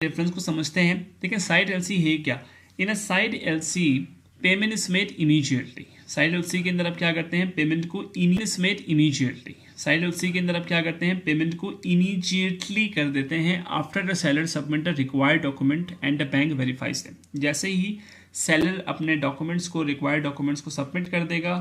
Difference को समझते हैं। देखिए साइड एलसी है क्या। In a sight LC payment is made immediately. Sight LC के अंदर आप क्या करते हैं, पेमेंट को मेड इमीडिएटली। साइड एलसी के अंदर आप क्या करते हैं, पेमेंट को इमीडिएटली कर देते हैं after the seller submit the required document and the bank verifies them. जैसे ही सेलर अपने डॉक्यूमेंट्स को, रिक्वायर्ड डॉक्यूमेंट्स को सबमिट कर देगा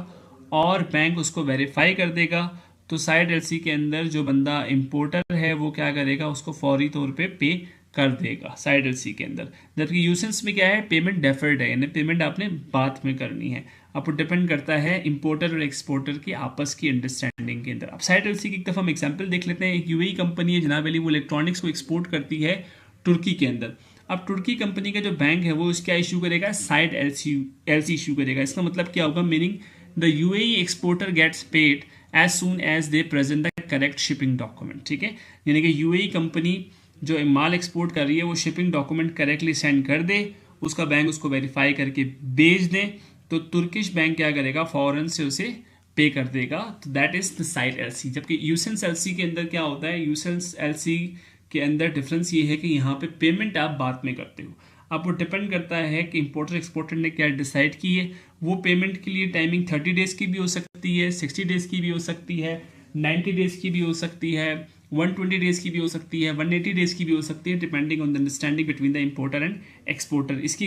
और बैंक उसको वेरीफाई कर देगा, तो साइड एलसी के अंदर जो बंदा इंपोर्टर है वो क्या करेगा, उसको फौरी तौर पे कर देगा साइड एलसी के अंदर। जबकि यूसेंस में क्या है, पेमेंट डेफर्ड है, यानी पेमेंट आपने बाद में करनी है। आपको डिपेंड करता है इंपोर्टर और एक्सपोर्टर की आपस की अंडरस्टैंडिंग के अंदर। अब साइड एलसी की एक दफ़ा हम एग्जांपल देख लेते हैं। एक यूएई कंपनी है जनाब अली, वो इलेक्ट्रॉनिक्स को एक्सपोर्ट करती है तुर्की के अंदर। अब तुर्की कंपनी का जो बैंक है वो क्या इशू करेगा, साइड एलसी इशू करेगा। इसका मतलब क्या होगा, meaning the UAE exporter gets paid as soon as they present the correct shipping document. ठीक है, यानी कि यूएई कंपनी जो माल एक्सपोर्ट कर रही है वो शिपिंग डॉक्यूमेंट करेक्टली सेंड कर दे, उसका बैंक उसको वेरीफाई करके भेज दे, तो तुर्किश बैंक क्या करेगा, फौरन से उसे पे कर देगा। तो that is the side LC. जबकि यूसेंस एलसी के अंदर क्या होता है, यूसेंस एलसी के अंदर डिफरेंस ये है कि यहाँ पे पेमेंट आप बाद में करते हो। आपको डिपेंड करता है कि इंपोर्टर एक्सपोर्टर ने क्या डिसाइड की है। वो पेमेंट के लिए टाइमिंग 30 डेज की भी हो सकती है, 60 डेज की भी हो सकती है, 90 डेज की भी हो सकती है, 120 डेज की भी हो सकती है, 180 डेज की भी हो सकती है, depending on the understanding between the importer and exporter. इसकी